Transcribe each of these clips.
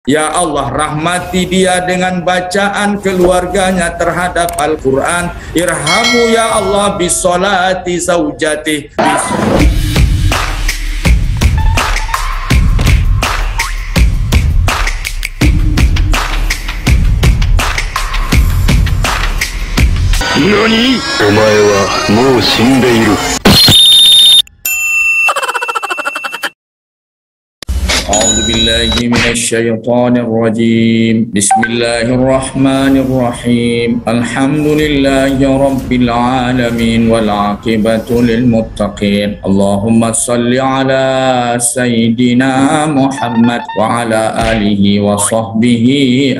Ya Allah, rahmati dia dengan bacaan keluarganya terhadap Al-Quran. Irhamu ya Allah bisolati zaujati. NANI?お前はもう死んでいる。أعوذ بالله من الشيطان الرجيم. بسم الله الرحمن الرحيم. الحمد لله رب العالمين والعاقبة للمتقين. اللهم صل على سيدنا محمد وعلى آله وصحبه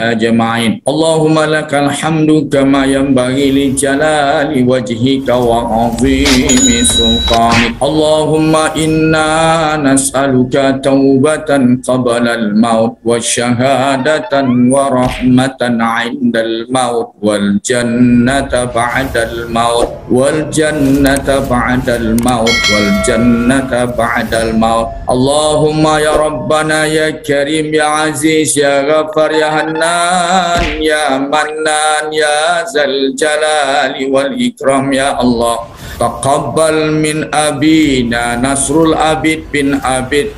أجمعين. اللهم لك الحمد كما ينبغي لجلال وجهك وعظيم سلطانك. اللهم إنا نسألك توبة قبل الموت والشهادة ورحمة عند الموت والجنة بعد الموت والجنة بعد الموت والجنة بعد الموت. اللهم يا ربنا يا كريم يا عزيز يا غفار يا حنان يا منان يا ذا الجلال والإكرام يا الله. تقبل من أبينا نصر العبيد بن عبيد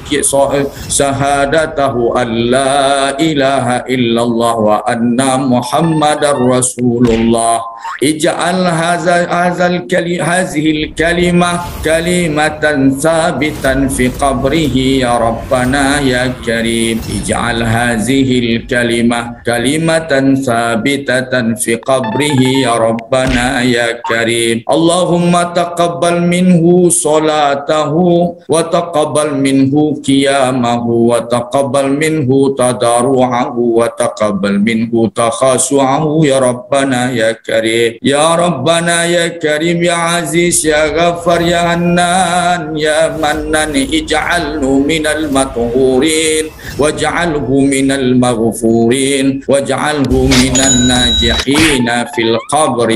شهادته أن لا إله إلا الله وأن محمد رسول الله. اجعل هذه الكلمة كلمة ثابتا في قبره يا ربنا يا كريم. اجعل هذه الكلمة كلمة ثابتة في قبره يا ربنا يا كريم. اللهم تقبل منه صلاته وتقبل منه قيامه وتقبل منه تضرعه وتقبل منه تخشعه يا ربنا يا كريم. يا ربنا يا كريم يا عزيز يا غفار يا حنان يا منان اجعله من المطهورين واجعله من المغفورين واجعله من الناجحين في القبر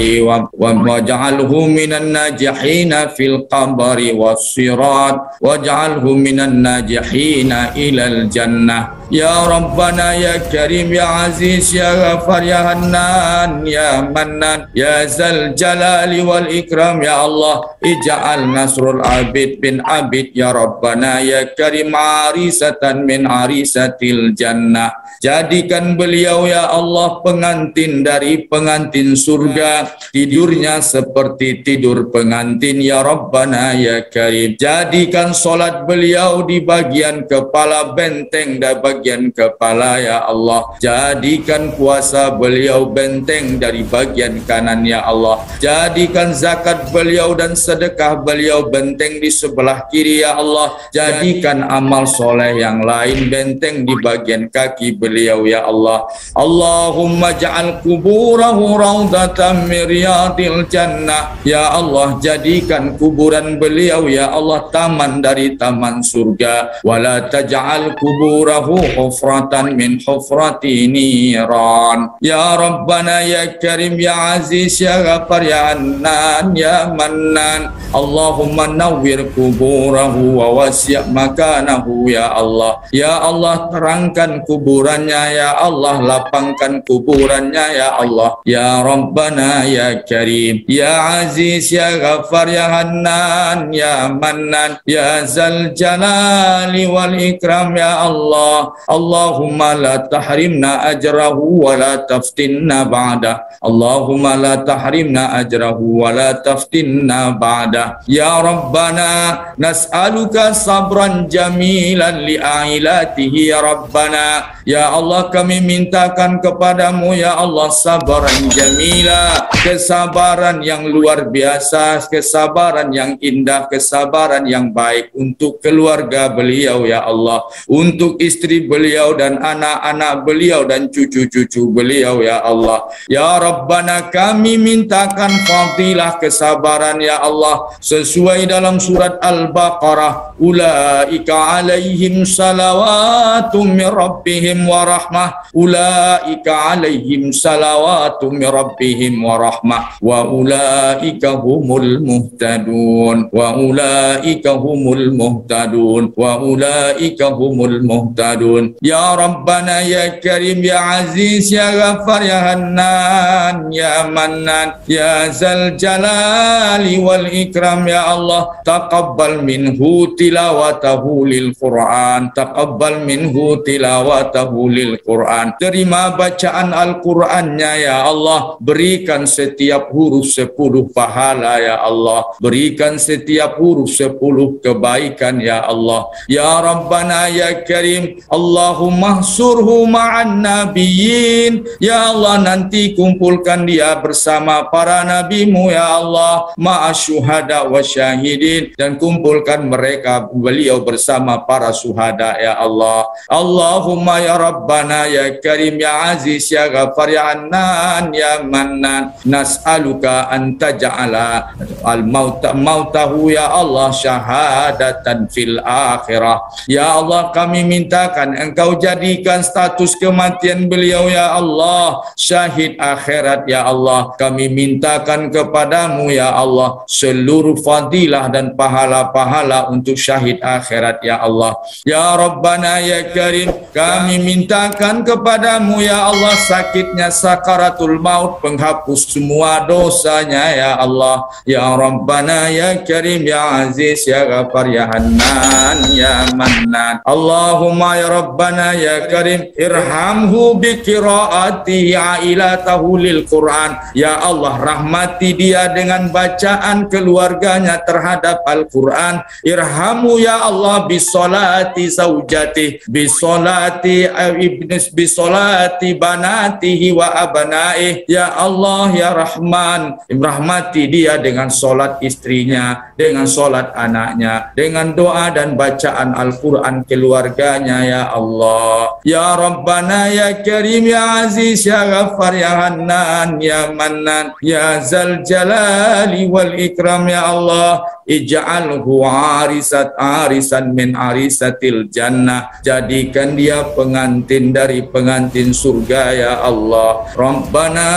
واجعله من الناجحين في القبر والصراط واجعله من الناجحين إلى الجنة. يا ربنا يا كريم يا عزيز يا غفار يا حنان يا منان يا ذا الجلال والإكرام يا الله. اجعل نصر العبيد بن عبيد يا ربنا يا كريم عريسة من عريسة الجنة. Jadikan beliau ya Allah pengantin dari pengantin surga, tidurnya seperti tidur pengantin ya Rabbana ya Karim. Jadikan solat beliau di bagian kepala benteng dan bagian kepala ya Allah. Jadikan puasa beliau benteng dari bagian kanan ya Allah. Jadikan zakat beliau dan sedekah beliau benteng di sebelah kiri ya Allah. Jadikan amal soleh yang lain benteng di bagian kaki beliau ya Allah. Allahumma ja'al kuburahu raudatan min riyadil jannah. Ya Allah, jadikan kuburan beliau ya Allah taman dari taman surga. Wala taj'al kuburahu hufratan min hufrati niran. Ya Rabbana ya Karim ya Aziz ya Ghafar ya Annan ya Mannan. Allahumma nawwir kuburahu wa wasi' makanahu ya Allah. Ya Allah, terangkan kuburannya ya Allah, lapangkan kuburannya ya Allah. Ya Rabbana ya Karim ya Aziz ya Ghafar ya Hannan ya Mannan ya Zal Jalali wal Ikram ya Allah. Allahumma la tahrimna ajrahu wa la taftinna ba'dah. Allahumma la tahrimna ajrahu wa la taftinna ba'dah. Ya Rabbana nas'aluka sabran jamilan li'ailatihi ya Rabbana. Ya Allah, kami mintakan kepadamu ya Allah sabaran jamila, kesabaran yang luar biasa, kesabaran yang indah, kesabaran yang baik untuk keluarga beliau ya Allah, untuk istri beliau dan anak-anak beliau dan cucu-cucu beliau ya Allah. Ya Rabbana, kami mintakan fadilah kesabaran ya Allah sesuai dalam surat Al-Baqarah ulaika alaihim salawatum min rabbihim wa rahmah, ulaika alaihim salawatum min rabbihim wa rahmah, wa ulaika humul muhtadun, wa ulaika humul muhtadun, wa ulaika humul muhtadun. Ya Rabbana ya Karim ya Aziz ya Ghaffar ya Hannan ya Mannan ya Zal Jalali wal Ikram. Ya Allah, taqabbal minhu tilawatahu lil Quran, taqabbal minhu tilawatahu lil Quran. Terima bacaan Al-Qurannya ya Allah, berikan setiap huruf 10 pahala ya Allah, berikan setiap huruf 10 kebaikan ya Allah. Ya Rabbana ya Karim, Allahumma hsurhu ma'an nabiyyin. Ya Allah, nanti kumpulkan dia bersama para nabimu ya Allah, ma'asyuhada wa syahidin, dan kumpulkan mereka beliau bersama para syuhada ya Allah. Allahumma ya Rabbana ya Karim ya Aziz ya Ghaffar ya Hannan ya Mannan, nas'aluka an taj'ala al-mautahu ya Allah syahadatan fil akhirah. Ya Allah, kami mintakan engkau jadikan status kematian beliau ya Allah syahid akhirat ya Allah. Kami mintakan kepadamu ya Allah seluruh fadilah dan pahala-pahala untuk syahid akhirat ya Allah. Ya Rabbana ya Karim, kami mintakan kepadamu ya Allah sakitnya sakaratul maut, penghapus semua dosanya ya Allah. Ya Rabbana ya Karim ya Aziz ya Ghaffar ya Hannan ya Mannan. Allahumma ya Rabbana ya Karim, irhamhu bi qiraati ailatahu lil Quran. Ya Allah, rahmati dia dengan bacaan keluarganya terhadap Al-Quran. Irhamu ya Allah bisolati zaujati, bisolati ibnis, bisolati banatihi wa abanaih. Ya Allah ya Rahman, rahmati dia dengan solat istrinya, dengan solat anaknya, dengan doa dan bacaan Al-Quran keluarganya ya Allah. Ya Rabbana ya Karim ya Aziz ya Ghaffar ya Hannan ya Mannan ya Zal Jalali wal Ikram. Ya Allah, ij'alhu arisan min arisatil jannah, jadikan dia pengantin dari pengantin surga ya Allah. Rabbana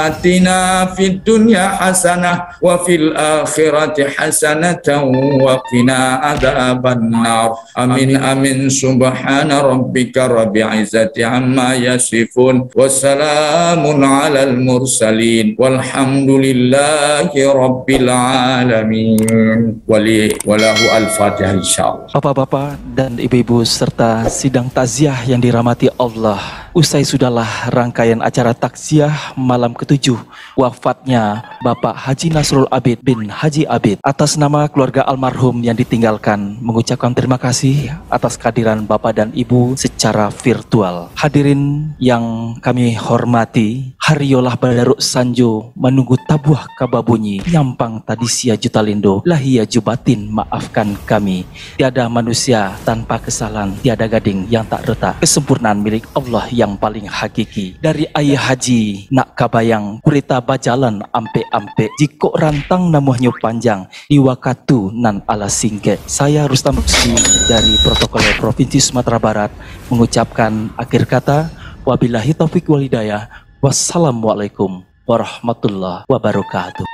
atina fid dunya hasanah wa fil akhirati hasanatan wa qina adzabannar. Amin amin. Subhana rabbika rabbil izzati amma yasifun, wassalamun alal mursalin, walhamdulillahi rabbil alamin. Walahu al-fatihah insyaallah. Bapak-bapak dan ibu-ibu serta sidang takziah yang dirahmati Allah, usai sudahlah rangkaian acara takziah malam ke-7 wafatnya Bapak Haji Nasrul Abid bin Haji Abid. Atas nama keluarga almarhum yang ditinggalkan, mengucapkan terima kasih atas kehadiran Bapak dan Ibu secara virtual. Hadirin yang kami hormati, Hariolah Badaruk Sanjo menunggu tabuh kababunyi, nyampang tadi sia jutalindo, lahia jubatin maafkan kami. Tiada manusia tanpa kesalahan, tiada gading yang tak retak, kesempurnaan milik Allah yang paling hakiki. Dari ayah haji nak kabayang, kurita bajalan ampe-ampe, jikok rantang namuhnya panjang, iwakatu nan ala singke. Saya Rustam Lutfi dari Protokol Provinsi Sumatera Barat mengucapkan akhir kata, wabillahi taufiq wal hidayah, wassalamualaikum warahmatullahi wabarakatuh.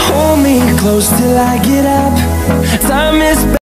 Hold me close till I get up. Time is